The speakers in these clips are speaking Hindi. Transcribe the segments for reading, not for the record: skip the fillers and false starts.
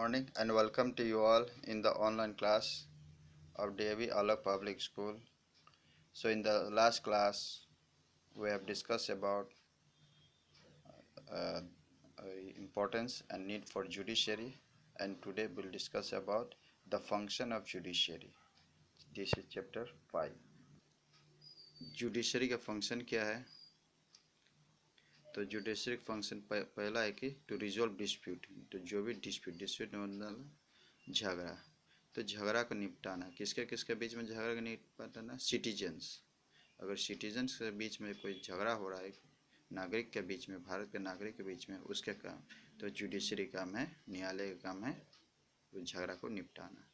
morning and welcome to you all in the online class of Devi Alak Public School. So in the last class we have discussed about uh, importance and need for judiciary, and today we'll discuss about the function of judiciary. This is chapter 5. Judiciary का फंक्शन क्या है? तो जुडिशरी फंक्शन पहला है कि टू रिजॉल्व डिस्प्यूट, तो जो भी डिस्प्यूट मतलब झगड़ा, तो झगड़ा को निपटाना। किसके किसके बीच में झगड़ा को निपटाना? सिटीजन्स। अगर सिटीजन्स के बीच में कोई झगड़ा हो रहा है नागरिक के बीच में, भारत के नागरिक के बीच में, उसके काम तो जुडिशरी काम है, न्यायालय का काम है उस झगड़ा को निपटाना।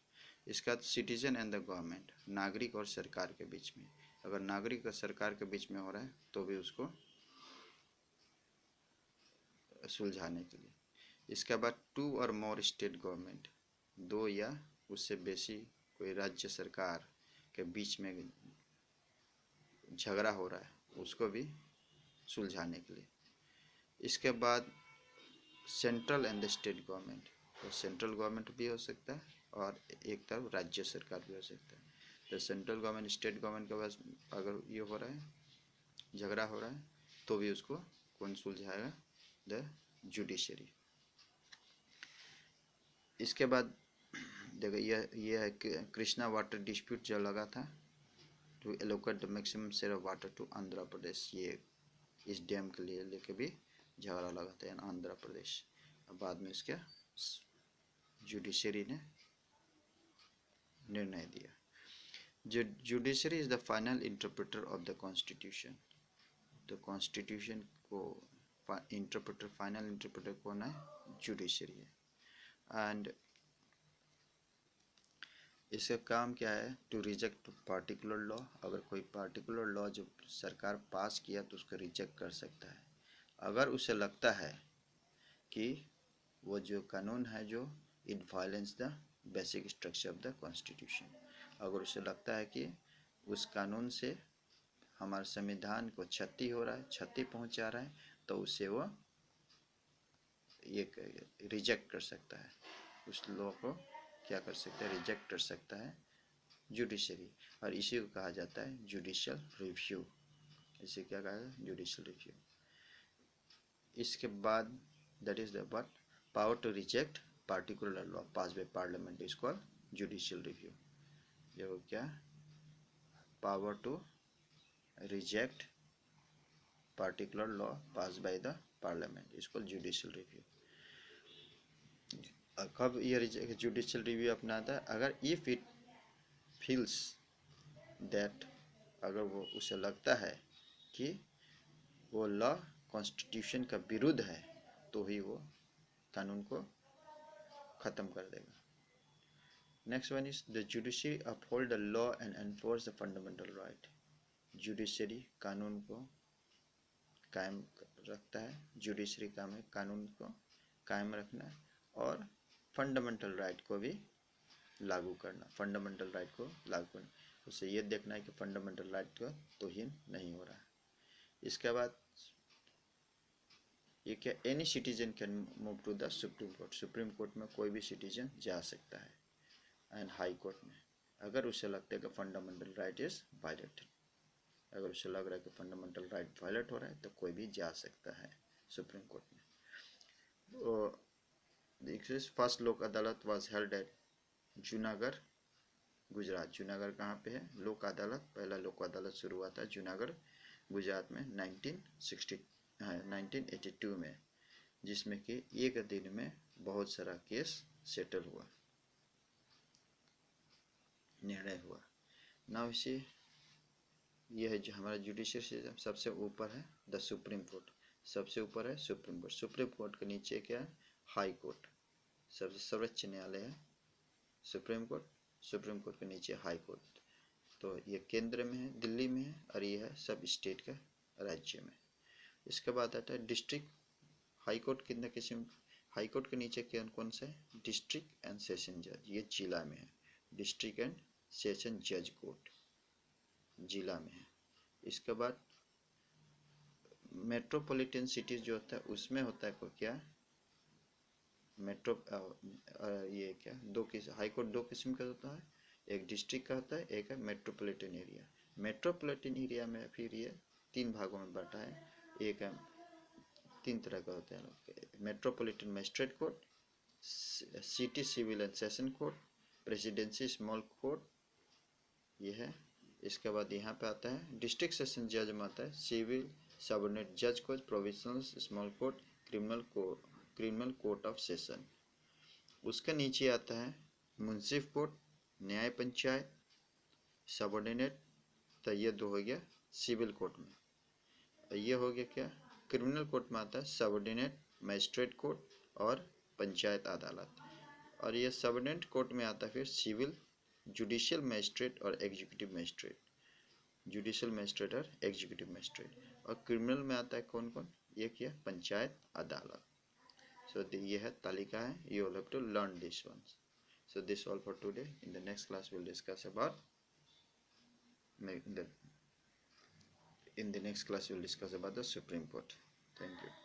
इसका सिटीजन एंड द गवर्नमेंट, नागरिक और सरकार के बीच में, अगर नागरिक और सरकार के बीच में हो रहा है तो भी उसको सुलझाने के लिए। इसके बाद टू और मोर स्टेट गवर्नमेंट, दो या उससे बेसी कोई राज्य सरकार के बीच में झगड़ा हो रहा है उसको भी सुलझाने के लिए। इसके बाद central and the state government, तो सेंट्रल गवर्नमेंट भी हो सकता है और एक तरफ राज्य सरकार भी हो सकता है। तो सेंट्रल गवर्नमेंट स्टेट गवर्नमेंट के पास अगर ये हो रहा है, झगड़ा हो रहा है, तो भी उसको कौन सुलझाएगा? The judiciary. इसके बाद देखो ये है कृष्णा वाटर डिस्प्यूट जो लगा था, to allocate the maximum share of water to Andhra Pradesh, ये इस डैम के लिए लेके भी झगड़ा लगा था आंध्र प्रदेश। बाद में इसके जुडिशरी ने निर्णय दिया। Judiciary is the final interpreter of the constitution, तो कॉन्स्टिट्यूशन को इंटरप्रेटर, फाइनल इंटरप्रेटर कौन है? जुडिशरी है। एंड इसका काम क्या है? टू रिजेक्ट पार्टिकुलर लॉ, अगर कोई पार्टिकुलर लॉ जो सरकार पास किया तो उसको रिजेक्ट कर सकता है। अगर उसे लगता है कि वो जो कानून है जो it violence the basic structure of the constitution, अगर उसे लगता है कि उस कानून से हमारे संविधान को क्षति हो रहा है, क्षति पहुंचा रहा है, तो उसे वो ये रिजेक्ट कर सकता है, उस लॉ को क्या कर सकता है? रिजेक्ट कर सकता है जुडिशरी। और इसी को कहा जाता है जुडिशियल रिव्यू। इसे क्या कहा है? Judicial review. इसके बाद that is the what power to reject particular law pass by parliament is called judicial review. जो क्या? Power to reject particular law passed by the parliament is called judicial review. कब ये जुडिशियल रिव्यू अपनाता है? अगर इफ इट फील्स दैट, अगर वो उसे लगता है कि वो लॉ कॉन्स्टिट्यूशन का विरुद्ध है, तो ही वो कानून को ख़त्म कर देगा। Next one is the judiciary uphold the law and enforce the fundamental right. Judiciary कानून को कायम रखता है, जुडिशरी काम है कानून को कायम रखना और फंडामेंटल राइट को भी लागू करना, फंडामेंटल राइट को लागू करना, उसे ये देखना है कि फंडामेंटल राइट का तौहीन नहीं हो रहा है। इसके बाद ये क्या? Any citizen can move to the supreme court, supreme court में कोई भी सिटीजन जा सकता है, एंड हाई कोर्ट में, अगर उसे लगता है कि फंडामेंटल राइट इज वायलेटेड, अगर उसे लग रहा है कि फंडामेंटल राइट वायलेट हो रहा है तो कोई भी जा सकता है सुप्रीम कोर्ट में। तो फर्स्ट लोक अदालत was held at Junagadh, Gujarat. Junagadh कहाँ पे है? लोक अदालत, पहला लोक अदालत शुरू हुआ था जूनागढ़ गुजरात में 1982 में, जिसमें कि एक दिन में बहुत सारा केस सेटल हुआ, निर्णय हुआ। नाउ इसे यह है जो हमारा जुडिशियल सिस्टम, सबसे ऊपर है द सुप्रीम कोर्ट, सबसे ऊपर है सुप्रीम कोर्ट, सुप्रीम कोर्ट के नीचे क्या है? हाई कोर्ट, सबसे सर्वोच्च न्यायालय है सुप्रीम कोर्ट, सुप्रीम कोर्ट के नीचे हाई कोर्ट। तो ये केंद्र में है, दिल्ली में है, और ये है सब स्टेट का राज्य में। इसके बाद आता है डिस्ट्रिक्ट हाई कोर्ट। कितने किस्म? हाई कोर्ट के नीचे कौन सा है? डिस्ट्रिक्ट एंड सेशन जज, ये जिला में है, डिस्ट्रिक्ट एंड सेशन जज कोर्ट जिला में है। इसके बाद मेट्रोपॉलिटन सिटीज जो होता है उसमें होता है को क्या? मेट्रो ये क्या दो किस हाई कोर्ट दो किस्म का होता है, एक डिस्ट्रिक्ट का होता है, एक है मेट्रोपॉलिटन एरिया। मेट्रोपॉलिटन एरिया में फिर ये तीन भागों में बांटा है। एक है तीन तरह का होता है, metropolitan magistrate court, city civil and session court, presidency small court, ये है। इसके बाद यहाँ पे आता है डिस्ट्रिक्ट सेशन जज में आता है सिविल सबऑर्डिनेट जज court, provincial small court, criminal court of session. उसके नीचे आता है मुंसिफ कोर्ट, न्याय पंचायत, सबऑर्डिनेट। तो ये दो हो गया सिविल कोर्ट में। ये हो गया क्या, क्रिमिनल कोर्ट में आता है सबऑर्डिनेट मजिस्ट्रेट कोर्ट और पंचायत अदालत। और ये सबऑर्डिनेट कोर्ट में आता है फिर सिविल, जुडिशियल मजिस्ट्रेट और एग्जीक्यूटिव मजिस्ट्रेट, जुडिशियल मजिस्ट्रेट और एग्जीक्यूटिव मजिस्ट्रेट। और क्रिमिनल में आता है कौन कौन, ये क्या, पंचायत अदालत। सो ये है तालिका है, you will have to learn this once. So this all for today. In the next class we'll discuss about in the next class we'll discuss about the Supreme Court. Thank you.